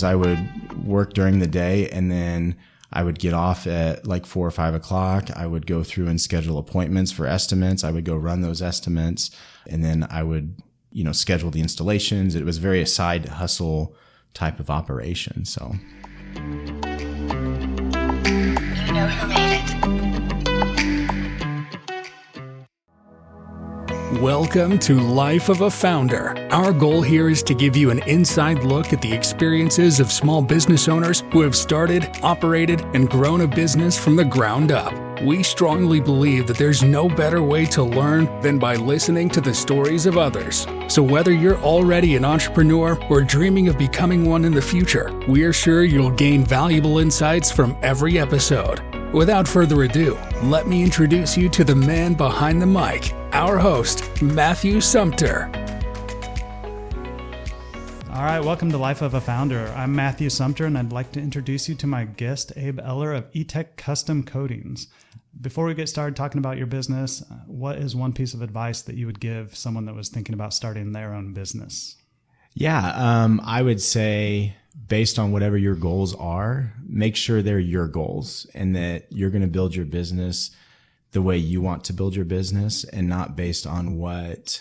I would work during the day, and then I would get off at like 4 or 5 o'clock. I would go through and schedule appointments for estimates. I would go run those estimates, and then I would, schedule the installations. It was very a side hustle type of operation. So. You know who made it. Welcome to Life of a Founder. Our goal here is to give you an inside look at the experiences of small business owners who have started, operated, and grown a business from the ground up. We strongly believe that there's no better way to learn than by listening to the stories of others. So whether you're already an entrepreneur or dreaming of becoming one in the future, we are sure you'll gain valuable insights from every episode. Without further ado, let me introduce you to the man behind the mic, our host, Matthew Sumter. All right, welcome to Life of a Founder. I'm Matthew Sumter, and I'd like to introduce you to my guest, Abe Eller of ETEK Custom Coatings. Before we get started talking about your business, what is one piece of advice that you would give someone that was thinking about starting their own business? Yeah, I would say based on whatever your goals are, make sure they're your goals and that you're going to build your business the way you want to build your business and not based on what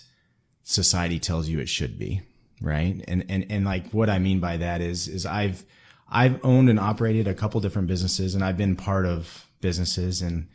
society tells you it should be. Right. And like what I mean by that is I've owned and operated a couple different businesses, and I've been part of businesses, and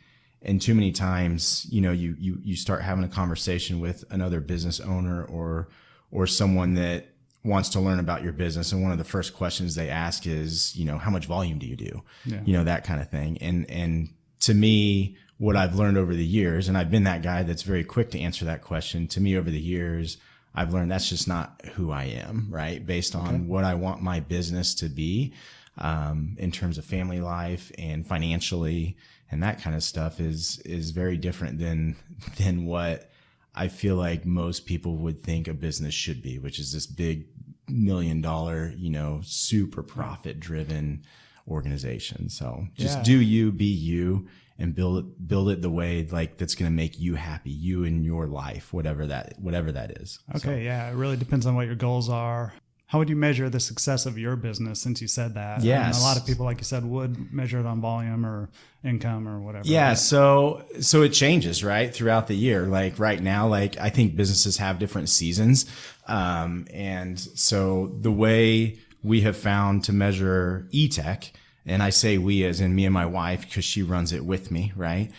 too many times, you start having a conversation with another business owner or someone that wants to learn about your business. And one of the first questions they ask is, how much volume do you do? Yeah. That kind of thing. And to me, what I've learned over the years, and I've been that guy that's very quick to answer that question, to me over the years, I've learned that's just not who I am, right? Based on what I want my business to be, in terms of family life and financially, and that kind of stuff is very different than what I feel like most people would think a business should be, which is this big $1 million, super profit driven organization. So just do you, be you, and build it the way like that's going to make you happy, you and your life, whatever that is. Okay. Yeah. It really depends on what your goals are. How would you measure the success of your business, since you said that? Yes. A lot of people, like you said, would measure it on volume or income or whatever. Yeah. So it changes, right, throughout the year. Like right now, like I think businesses have different seasons. And so the way we have found to measure ETEK, and I say we as in me and my wife, because she runs it with me, right?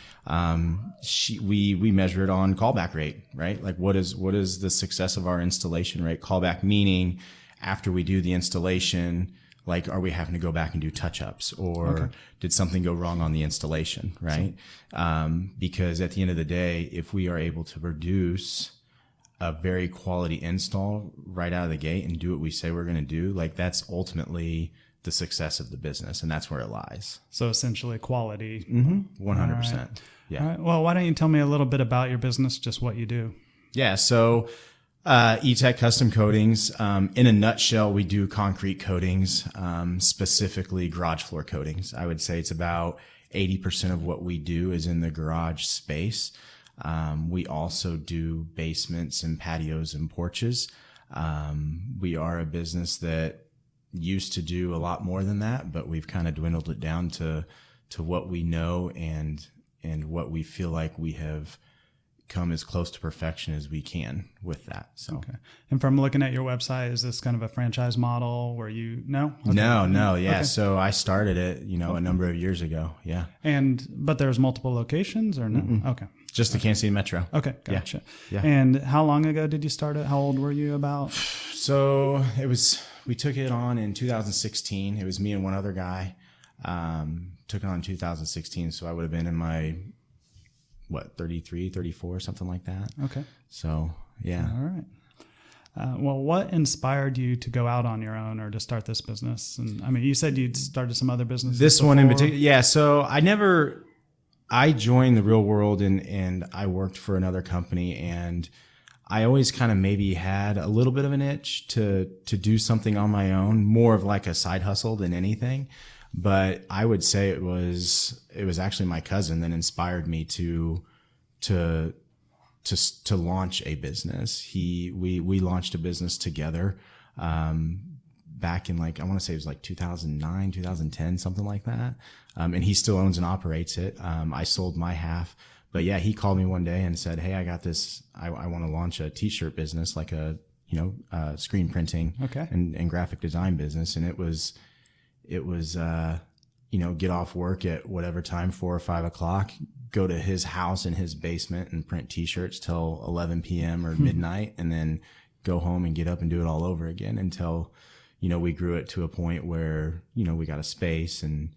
We measure it on callback rate, right? Like what is the success of our installation rate? Callback meaning after we do the installation, like are we having to go back and do touch-ups, or did something go wrong on the installation, right? Because at the end of the day, if we are able to produce a very quality install right out of the gate and do what we say we're going to do, like that's ultimately the success of the business, and that's where it lies. So essentially quality. 100%. Right. Yeah. All right. Well, why don't you tell me a little bit about your business, just what you do? Yeah. So, ETEK Custom Coatings, in a nutshell, we do concrete coatings, specifically garage floor coatings. I would say it's about 80% of what we do is in the garage space. We also do basements and patios and porches. We are a business that used to do a lot more than that, but we've kind of dwindled it down to what we know and what we feel like we have come as close to perfection as we can with that. So, okay. And from looking at your website, is this kind of a franchise model where No. Yeah. Okay. So I started it, a number of years ago. Yeah. But there's multiple locations or no? Mm-mm. Okay. Just the Kansas City Metro. Okay. Gotcha. Yeah. And how long ago did you start it? How old were you about? So we took it on in 2016. It was me and one other guy. Took it on in 2016. So I would have been in my, 33, 34, something like that. Okay. So, yeah. All right. Well, what inspired you to go out on your own or to start this business? And I mean, you said you'd started some other businesses. This one in particular. Yeah. So I joined the real world and I worked for another company, and I always kind of maybe had a little bit of an itch to do something on my own, more of like a side hustle than anything. But I would say it was actually my cousin that inspired me to launch a business. We launched a business together, back in like, I want to say it was like 2009, 2010, something like that. And he still owns and operates it. I sold my half, but yeah, he called me one day and said, "Hey, I got this. I want to launch a t-shirt business, like a, screen printing and graphic design business." And it was, get off work at whatever time, 4 or 5 o'clock, go to his house in his basement and print t-shirts till 11 p.m. or midnight, and then go home and get up and do it all over again until, we grew it to a point where, we got a space and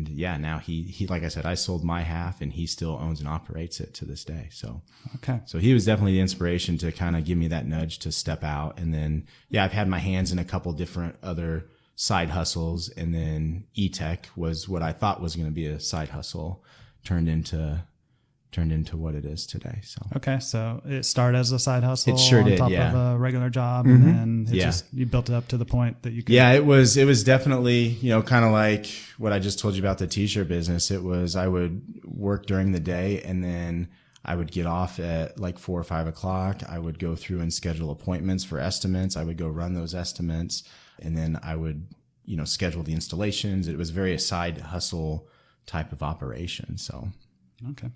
yeah, now he, like I said, I sold my half and he still owns and operates it to this day. So, so he was definitely the inspiration to kind of give me that nudge to step out. And then, yeah, I've had my hands in a couple different other side hustles, and then ETEK was what I thought was going to be a side hustle turned into what it is today. So it started as a side hustle. It sure on did, top yeah. of a regular job, and then you built it up to the point that you could. Yeah, it was definitely, kind of like what I just told you about the t-shirt business. It was, I would work during the day, and then I would get off at like 4 or 5 o'clock. I would go through and schedule appointments for estimates. I would go run those estimates, and then I would, schedule the installations. It was very a side hustle type of operation. So, okay.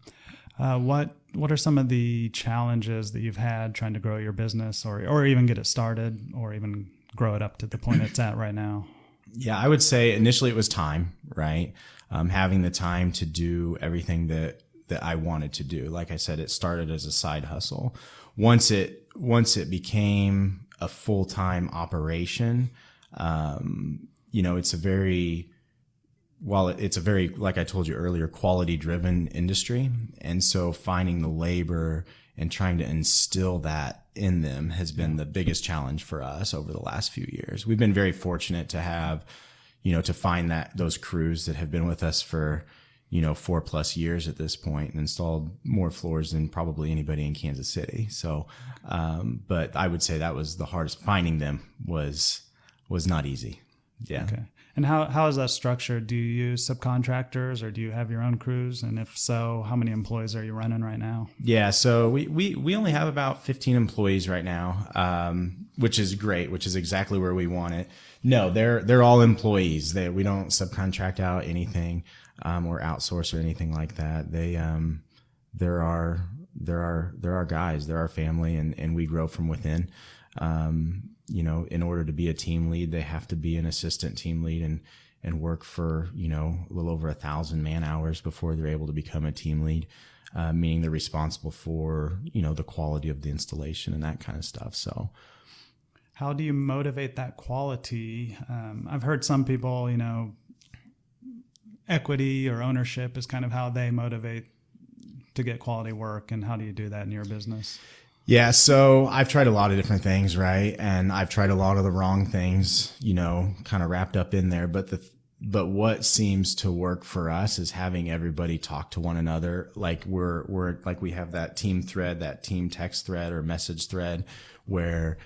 What are some of the challenges that you've had trying to grow your business, or even get it started, or even grow it up to the point it's at right now? Yeah, I would say initially it was time, right? Having the time to do everything that I wanted to do. Like I said, it started as a side hustle. Once it became a full-time operation, it's a very, like I told you earlier, quality driven industry. And so finding the labor and trying to instill that in them has been the biggest challenge for us over the last few years. We've been very fortunate to have, to find those crews that have been with us for, 4+ years at this point, and installed more floors than probably anybody in Kansas City. So, but I would say that was the hardest. Finding them was not easy. Yeah. Okay. And how is that structured? Do you use subcontractors, or do you have your own crews? And if so, how many employees are you running right now? Yeah, so we only have about 15 employees right now, which is great, which is exactly where we want it. No, they're all employees. We don't subcontract out anything or outsource or anything like that. They're our guys, they're our family, and we grow from within. In order to be a team lead, they have to be an assistant team lead and work for, a little over 1,000 man hours before they're able to become a team lead, meaning they're responsible for, the quality of the installation and that kind of stuff. So how do you motivate that quality? I've heard some people, equity or ownership is kind of how they motivate to get quality work. And how do you do that in your business? Yeah, so I've tried a lot of different things, right? And I've tried a lot of the wrong things, kind of wrapped up in there. But what seems to work for us is having everybody talk to one another. Like we're like we have that team thread, that team text thread or message thread where,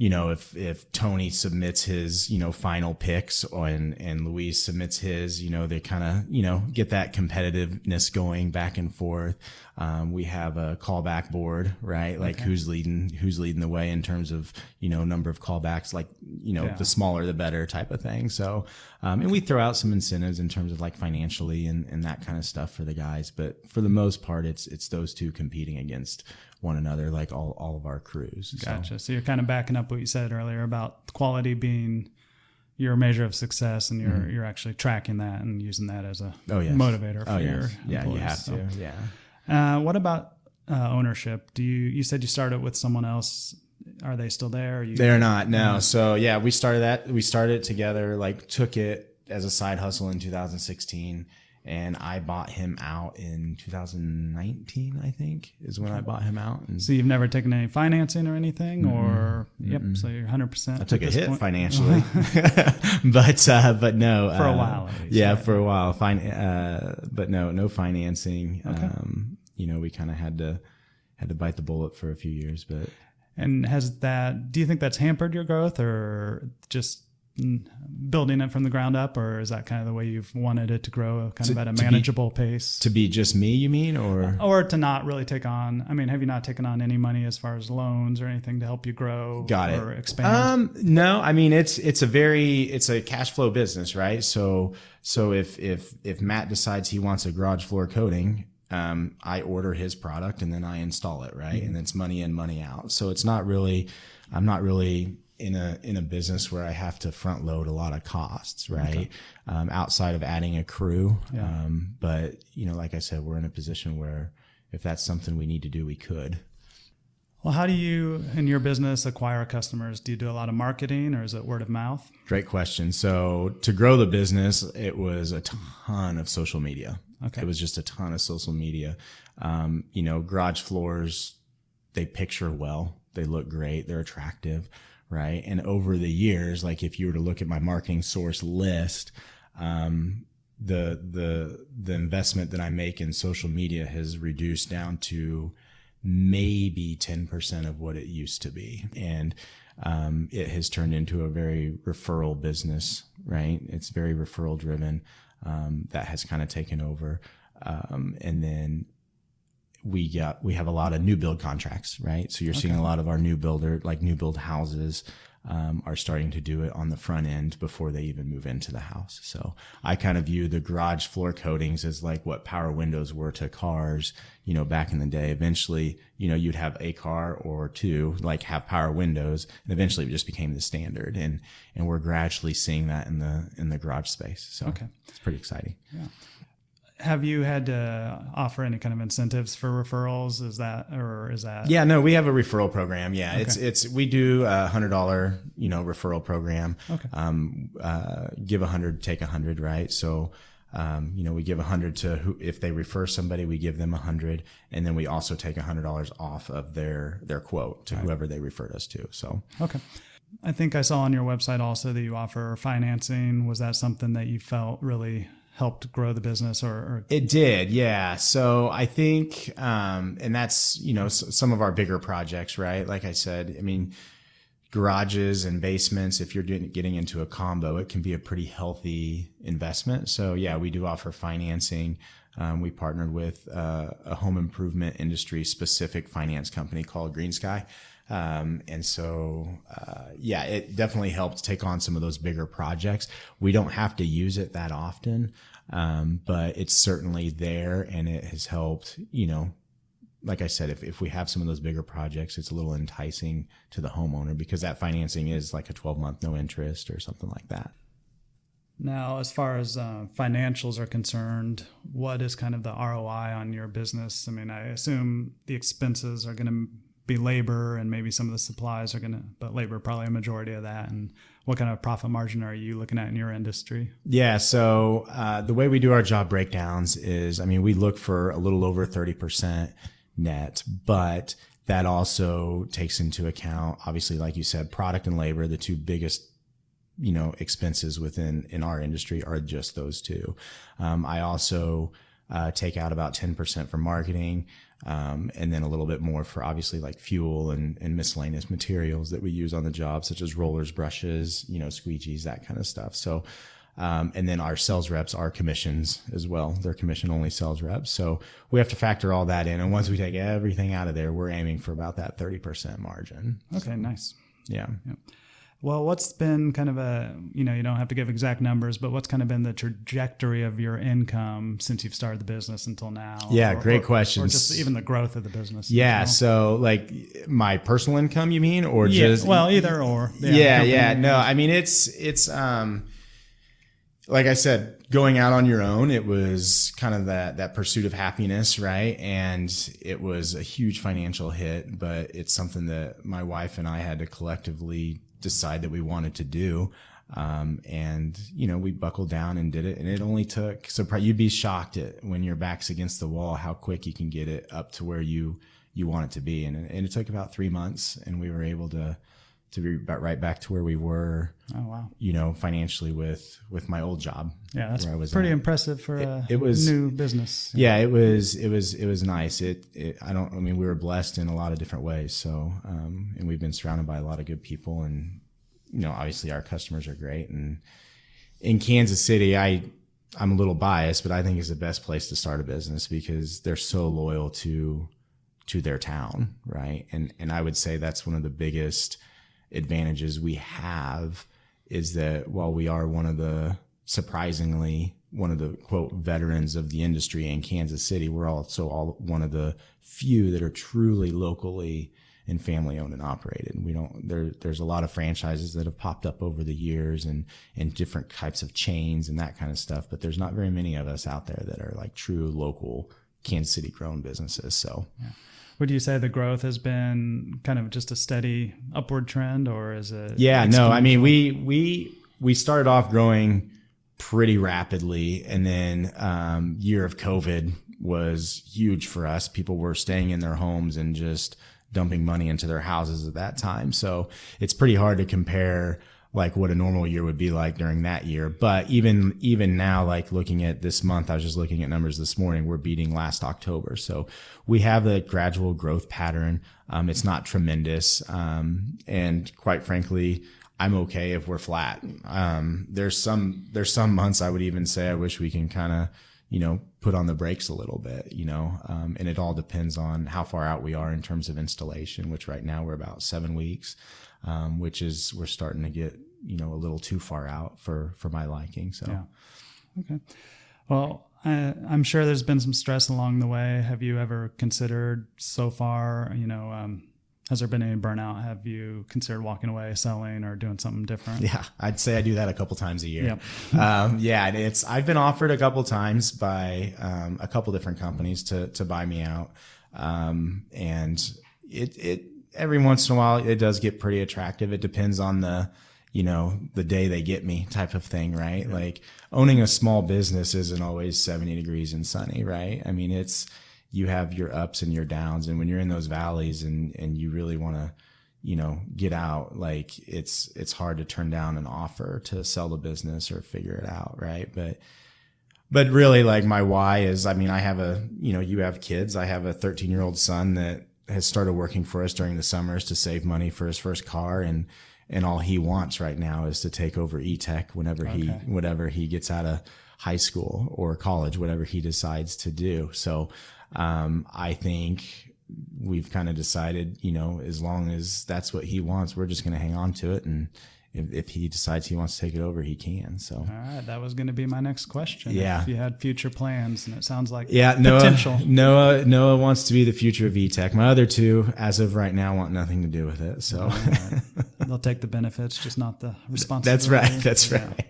if Tony submits his, final picks and Luis submits his, they kind of, get that competitiveness going back and forth. We have a callback board, right? Like who's leading the way in terms of, number of callbacks, like, the smaller, the better type of thing. So, and we throw out some incentives in terms of like financially and that kind of stuff for the guys. But for the most part, it's those two competing against one another, like all of our crews. Gotcha. So you're kind of backing up what you said earlier about quality being your measure of success, and you're actually tracking that and using that as a motivator for your employees. Yeah, you have to. Yeah. What about ownership? You said you started with someone else. Are they still there? They're not. No. So yeah, we started it together, like took it as a side hustle in 2016. And I bought him out in 2019, I think, is when I bought him out. And so you've never taken any financing or anything, or so you're 100%. I took a hit financially, but no, for a while. At least, yeah, right? for a while. But no financing. Okay. We kind of had to bite the bullet for a few years, but. And do you think that's hampered your growth, or just building it from the ground up, or is that kind of the way you've wanted it to grow kind of at a manageable pace? To be just me, you mean, or to not really take on, I mean, have you not taken on any money as far as loans or anything to help you grow or expand? No, I mean, it's a cash flow business, right? So if Matt decides he wants a garage floor coating, I order his product and then I install it, right? And it's money in, money out. So it's not really, I'm not really in a business where I have to front load a lot of costs, right? Okay. Outside of adding a crew. Yeah. But like I said, we're in a position where if that's something we need to do, we could. Well, how do you, in your business, acquire customers? Do you do a lot of marketing, or is it word of mouth? Great question. So to grow the business, it was a ton of social media. Okay. It was just a ton of social media. Garage floors, they picture well, they look great, they're attractive, right? And over the years, like if you were to look at my marketing source list, the investment that I make in social media has reduced down to maybe 10% of what it used to be. And it has turned into a very referral business, right? It's very referral driven. That has kind of taken over. And then we have a lot of new build contracts, right? So you're seeing a lot of our new build houses, are starting to do it on the front end before they even move into the house. So I kind of view the garage floor coatings as like what power windows were to cars, back in the day. Eventually, you'd have a car or two like have power windows, and eventually it just became the standard. And we're gradually seeing that in the garage space. So it's pretty exciting. Yeah. Have you had to offer any kind of incentives for referrals? Is that? Yeah, no, we have a referral program. Yeah, okay. We do a $100, referral program. Okay. Give 100, take 100, right? So, we give 100 to if they refer somebody, we give them 100, and then we also take $100 off of their quote to whoever they referred us to. So. Okay. I think I saw on your website also that you offer financing. Was that something that you felt really helped grow the business or? It did. Yeah. So I think, and that's, some of our bigger projects, right? Like I said, I mean, garages and basements, if you're getting into a combo, it can be a pretty healthy investment. So yeah, we do offer financing. We partnered with a home improvement industry specific finance company called Green Sky. And so, it definitely helped take on some of those bigger projects. We don't have to use it that often, but it's certainly there, and it has helped, like I said, if we have some of those bigger projects, it's a little enticing to the homeowner because that financing is like a 12-month no interest or something like that. Now, as far as financials are concerned, what is kind of the ROI on your business? I mean, I assume the expenses are going to be labor and maybe some of the supplies are but labor probably a majority of that. And what kind of profit margin are you looking at in your industry? Yeah. So the way we do our job breakdowns is, we look for a little over 30% net, but that also takes into account, obviously, like you said, product and labor, the two biggest expenses in our industry are just those two. I also take out about 10% for marketing, and then a little bit more for obviously like fuel and miscellaneous materials that we use on the job, such as rollers, brushes, squeegees, that kind of stuff. So, and then our sales reps are commissions as well. They're commission only sales reps. So we have to factor all that in. And once we take everything out of there, we're aiming for about that 30% margin. Okay, nice. Yeah. Yep. Well, what's been kind of you don't have to give exact numbers, but what's kind of been the trajectory of your income since you've started the business until now? Yeah, great question. Or just even the growth of the business. Yeah, so like my personal income, you mean, or just? Well, either or. Yeah. No, it's like I said, going out on your own, it was kind of that pursuit of happiness, right? And it was a huge financial hit, but it's something that my wife and I had to collectively decide that we wanted to do. And we buckled down and did it, and it only took, you'd be shocked at when your back's against the wall, how quick you can get it up to where you want it to be. And it took about 3 months, and we were able to be right back to where we were. Oh, wow. Financially with my old job. Yeah. That's pretty impressive for a new business. Yeah, it was nice. We were blessed in a lot of different ways. So, and we've been surrounded by a lot of good people, and obviously our customers are great. And in Kansas City, I'm a little biased, but I think it's the best place to start a business because they're so loyal to their town, right? And I would say that's one of the biggest advantages we have is that while we are surprisingly one of the quote veterans of the industry in Kansas City, we're also one of the few that are truly locally and family owned and operated. There's a lot of franchises that have popped up over the years and different types of chains and that kind of stuff, but there's not very many of us out there that are like true local Kansas City grown businesses. So would you say the growth has been kind of just a steady upward trend, or is it? Yeah, no, I mean, we started off growing pretty rapidly, and then year of COVID was huge for us. People were staying in their homes and just dumping money into their houses at that time. So it's pretty hard to compare like what a normal year would be like during that year. But even now, like looking at this month, I was just looking at numbers this morning, we're beating last October. So we have a gradual growth pattern. It's not tremendous. And quite frankly, I'm okay if we're flat. There's some months I would even say I wish we can kind of, put on the brakes a little bit, and it all depends on how far out we are in terms of installation, which right now we're about 7 weeks, we're starting to get, a little too far out for my liking. So, yeah. Okay. Well, I'm sure there's been some stress along the way. Have you ever considered so far, has there been any burnout? Have you considered walking away, selling, or doing something different? Yeah, I'd say I do that a couple times a year. Yep. I've been offered a couple times by a couple different companies to buy me out, and it every once in a while it does get pretty attractive. It depends on the day they get me type of thing, right? Yeah. Like owning a small business isn't always 70 degrees and sunny, right? I mean, you have your ups and your downs, and when you're in those valleys and you really want to, get out, like it's hard to turn down an offer to sell the business or figure it out. Right. But really like my why is, I mean, I have you have kids. I have a 13-year-old son that has started working for us during the summers to save money for his first car. And all he wants right now is to take over ETEK whenever he gets out of high school or college, whatever he decides to do. So, I think we've kind of decided, as long as that's what he wants, we're just going to hang on to it. And if he decides he wants to take it over, he can. So, all right. That was going to be my next question. Yeah. If you had future plans, and it sounds like potential. Noah wants to be the future of ETEK. My other two, as of right now, want nothing to do with it. So right. They'll take the benefits, just not the responsibility. That's right.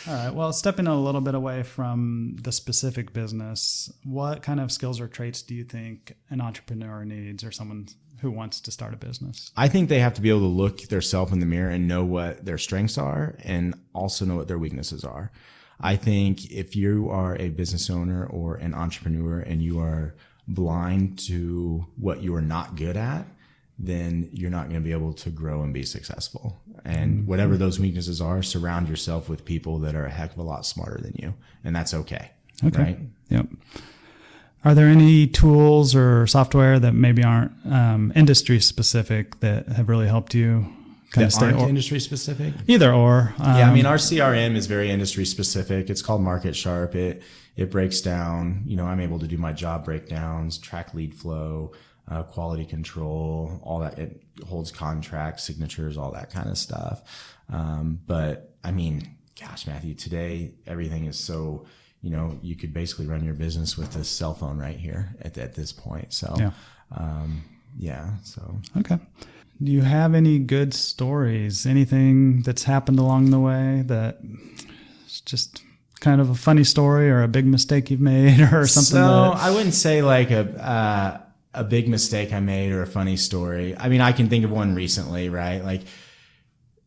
All right. Well, stepping a little bit away from the specific business, what kind of skills or traits do you think an entrepreneur needs, or someone who wants to start a business? I think they have to be able to look themselves in the mirror and know what their strengths are and also know what their weaknesses are. I think if you are a business owner or an entrepreneur and you are blind to what you are not good at, then you're not going to be able to grow and be successful. And whatever those weaknesses are, surround yourself with people that are a heck of a lot smarter than you. And that's okay. Okay. Right? Yep. Are there any tools or software that maybe aren't industry specific that have really helped you kind of stay industry specific? Either or. Yeah, I mean, our CRM is very industry specific. It's called Market Sharp. It breaks down, I'm able to do my job breakdowns, track lead flow, quality control, all that. It holds contracts, signatures, all that kind of stuff. But I mean, gosh, Matthew, today everything is so, you could basically run your business with a cell phone right here at this point. So, so. Okay. Do you have any good stories? Anything that's happened along the way that is just kind of a funny story or a big mistake you've made or something? So I wouldn't say like a big mistake I made or a funny story. I mean, I can think of one recently, right? Like,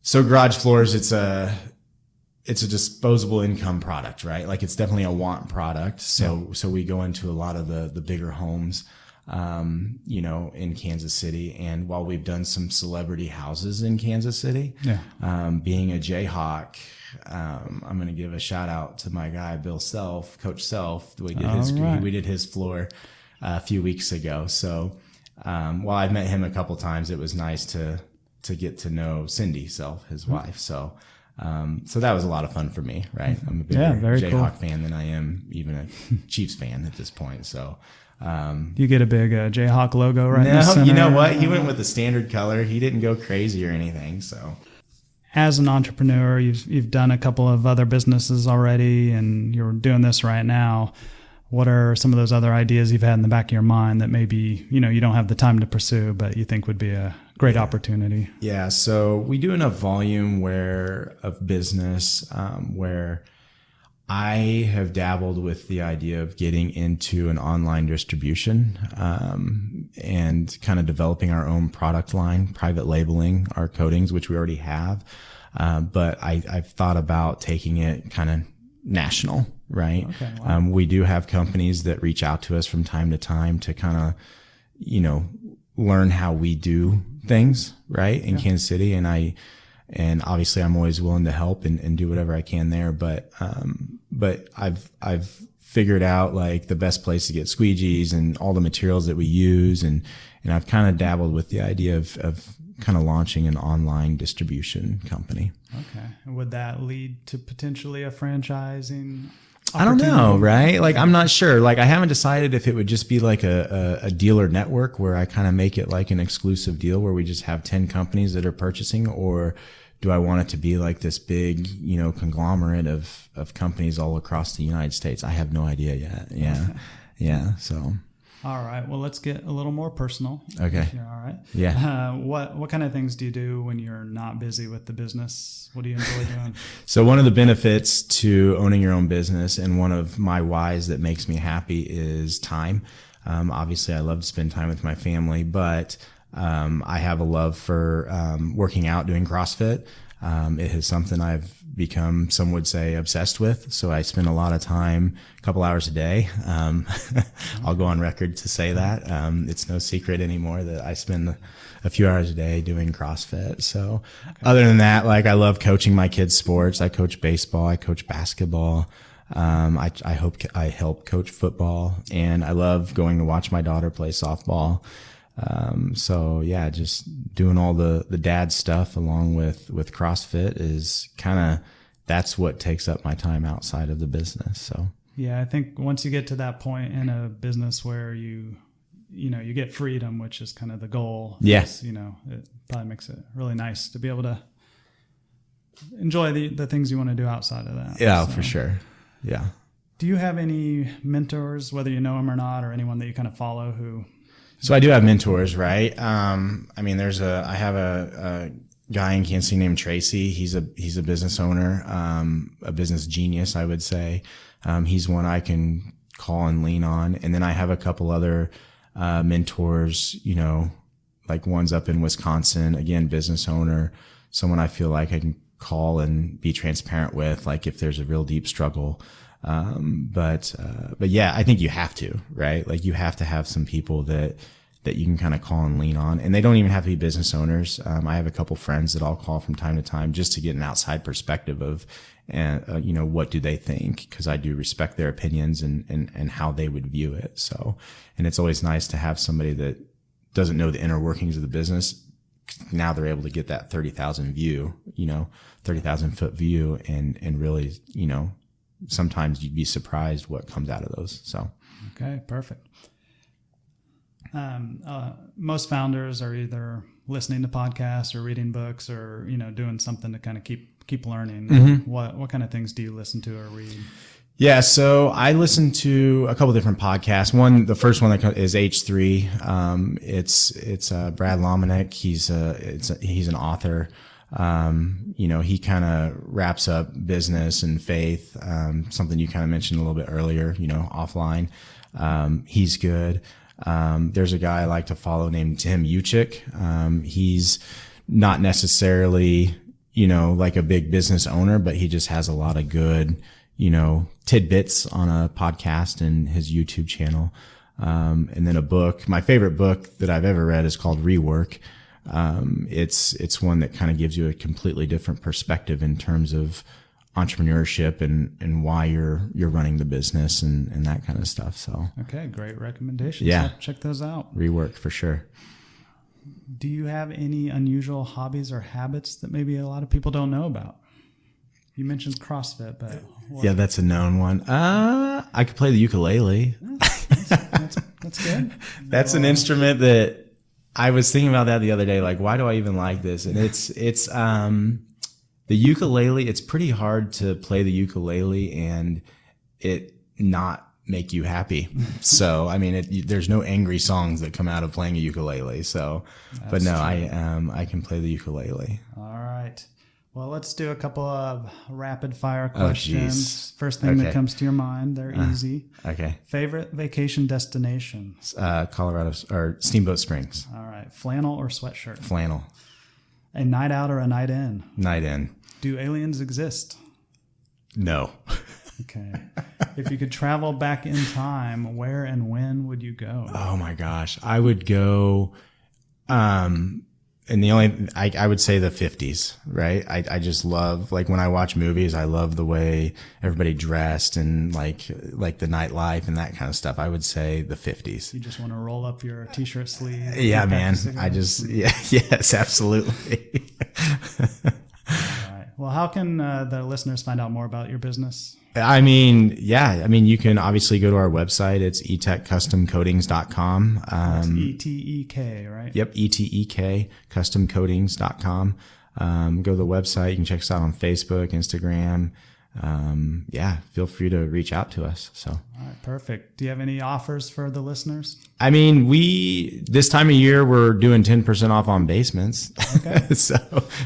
so garage floors, it's a disposable income product, right? Like it's definitely a want product. So we go into a lot of the bigger homes, in Kansas City. And while we've done some celebrity houses in Kansas City, being a Jayhawk, I'm going to give a shout out to my guy, Bill Self, Coach Self. We did his floor a few weeks ago. So, while I've met him a couple times, it was nice to get to know Cindy, his wife. So that was a lot of fun for me, right? I'm a bigger Jayhawk fan than I am even a Chiefs fan at this point. So, you get a big Jayhawk logo right in the no, center. you know what? He went with the standard color. He didn't go crazy or anything. So, as an entrepreneur, you've done a couple of other businesses already, and you're doing this right now. What are some of those other ideas you've had in the back of your mind that maybe, you don't have the time to pursue, but you think would be a great opportunity? Yeah. So we do enough volume of business where I have dabbled with the idea of getting into an online distribution and kind of developing our own product line, private labeling our coatings, which we already have. But I've thought about taking it kind of national, right? Okay, wow. We do have companies that reach out to us from time to time to kind of, learn how we do things, right, in Kansas City. And obviously I'm always willing to help and do whatever I can there. But I've figured out like the best place to get squeegees and all the materials that we use. And I've kind of dabbled with the idea of kind of launching an online distribution company. Okay. And would that lead to potentially a franchising I don't know, right? Like, I'm not sure. Like, I haven't decided if it would just be like a dealer network where I kind of make it like an exclusive deal where we just have 10 companies that are purchasing, or do I want it to be like this big, conglomerate of companies all across the United States? I have no idea yet. Yeah. Okay. Yeah. So. All right. Well, let's get a little more personal. Okay. If you're all right. Yeah. What kind of things do you do when you're not busy with the business? What do you enjoy doing? So one of the benefits to owning your own business, and one of my whys that makes me happy, is time. Obviously, I love to spend time with my family, but I have a love for working out, doing CrossFit. It is something I've become, some would say, obsessed with. So I spend a lot of time, a couple hours a day. I'll go on record to say that. It's no secret anymore that I spend a few hours a day doing CrossFit. So other than that, like, I love coaching my kids' sports. I coach baseball. I coach basketball. I help coach football, and I love going to watch my daughter play softball. So yeah, just doing all the dad stuff along with CrossFit is kind of, that's what takes up my time outside of the business. So yeah, I think once you get to that point in a business where you get freedom, which is kind of the goal. Yes. It probably makes it really nice to be able to enjoy the things you want to do outside of that. Yeah, for sure. Yeah. Do you have any mentors, whether you know them or not, or anyone that you kind of follow who? So I do have mentors, right? I mean, I have a guy in Kansas City named Tracy. He's a business owner, a business genius, I would say. He's one I can call and lean on. And then I have a couple other mentors, like one's up in Wisconsin, again, business owner, someone I feel like I can call and be transparent with, like if there's a real deep struggle. But yeah, I think you have to, right? Like, you have to have some people that you can kind of call and lean on, and they don't even have to be business owners. I have a couple friends that I'll call from time to time just to get an outside perspective of, what do they think? Cause I do respect their opinions and how they would view it. So, and it's always nice to have somebody that doesn't know the inner workings of the business. Now they're able to get that 30,000 view, 30,000 foot view, and really, sometimes you'd be surprised what comes out of those. So, okay, perfect. Most founders are either listening to podcasts or reading books or, doing something to kind of keep learning. Mm-hmm. What kind of things do you listen to or read? Yeah, so I listen to a couple different podcasts. The first one is H3. It's Brad Lomenick. He's an author. He kind of wraps up business and faith, something you kind of mentioned a little bit earlier, offline. He's good. There's a guy I like to follow named Tim Uchik. He's not necessarily, like a big business owner, but he just has a lot of good, tidbits on a podcast and his YouTube channel. And then a book. My favorite book that I've ever read is called Rework. It's one that kind of gives you a completely different perspective in terms of entrepreneurship and why you're running the business and that kind of stuff. So, okay, great recommendations. Yeah. Check those out. Rework for sure. Do you have any unusual hobbies or habits that maybe a lot of people don't know about? You mentioned CrossFit, but Yeah, that's a known one. I could play the ukulele. that's good. That's an instrument that I was thinking about that the other day. Like, why do I even like this? And it's the ukulele. It's pretty hard to play the ukulele and it not make you happy. So, I mean, there's no angry songs that come out of playing a ukulele. So, but no, I can play the ukulele. All right. Well, let's do a couple of rapid fire questions. Oh, First thing that comes to your mind. They're easy. Okay. Favorite vacation destination? Colorado or Steamboat Springs. All right. Flannel or sweatshirt? Flannel. A night out or a night in? Night in. Do aliens exist? No. Okay. If you could travel back in time, where and when would you go? Oh my gosh. I would go, and I would say the 50s, right? I just love, like when I watch movies, I love the way everybody dressed and like the nightlife and that kind of stuff. I would say the 50s. You just want to roll up your t-shirt sleeve. Yeah, man. Yes, absolutely. All right. Well, how can the listeners find out more about your business? I mean, you can obviously go to our website. It's etekcustomcoatings.com. It's ETEK, right? Yep, ETEK, customcoatings.com. Go to the website. You can check us out on Facebook, Instagram. Feel free to reach out to us. So, all right, perfect. Do you have any offers for the listeners? I mean, this time of year, we're doing 10% off on basements. Okay. So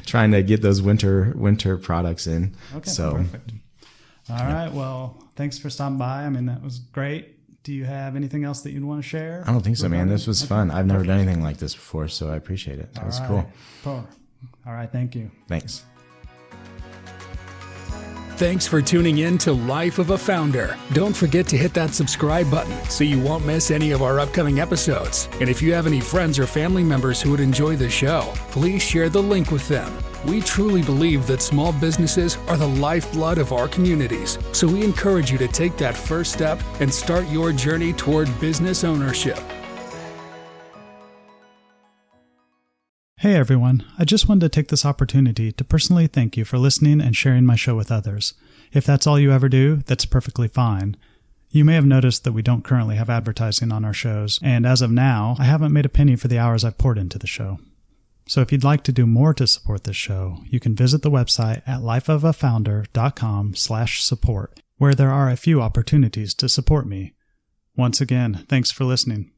trying to get those winter products in. Okay, so perfect. All right. Well, thanks for stopping by. I mean, that was great. Do you have anything else that you'd want to share? I don't think so, man. This was fun. I've never done anything like this before, so I appreciate it. That was cool. All right. Thank you. Thanks. Thanks for tuning in to Life of a Founder. Don't forget to hit that subscribe button so you won't miss any of our upcoming episodes. And if you have any friends or family members who would enjoy the show, please share the link with them. We truly believe that small businesses are the lifeblood of our communities, so we encourage you to take that first step and start your journey toward business ownership. Hey everyone, I just wanted to take this opportunity to personally thank you for listening and sharing my show with others. If that's all you ever do, that's perfectly fine. You may have noticed that we don't currently have advertising on our shows, and as of now, I haven't made a penny for the hours I've poured into the show. So if you'd like to do more to support this show, you can visit the website at lifeofafounder.com/support, where there are a few opportunities to support me. Once again, thanks for listening.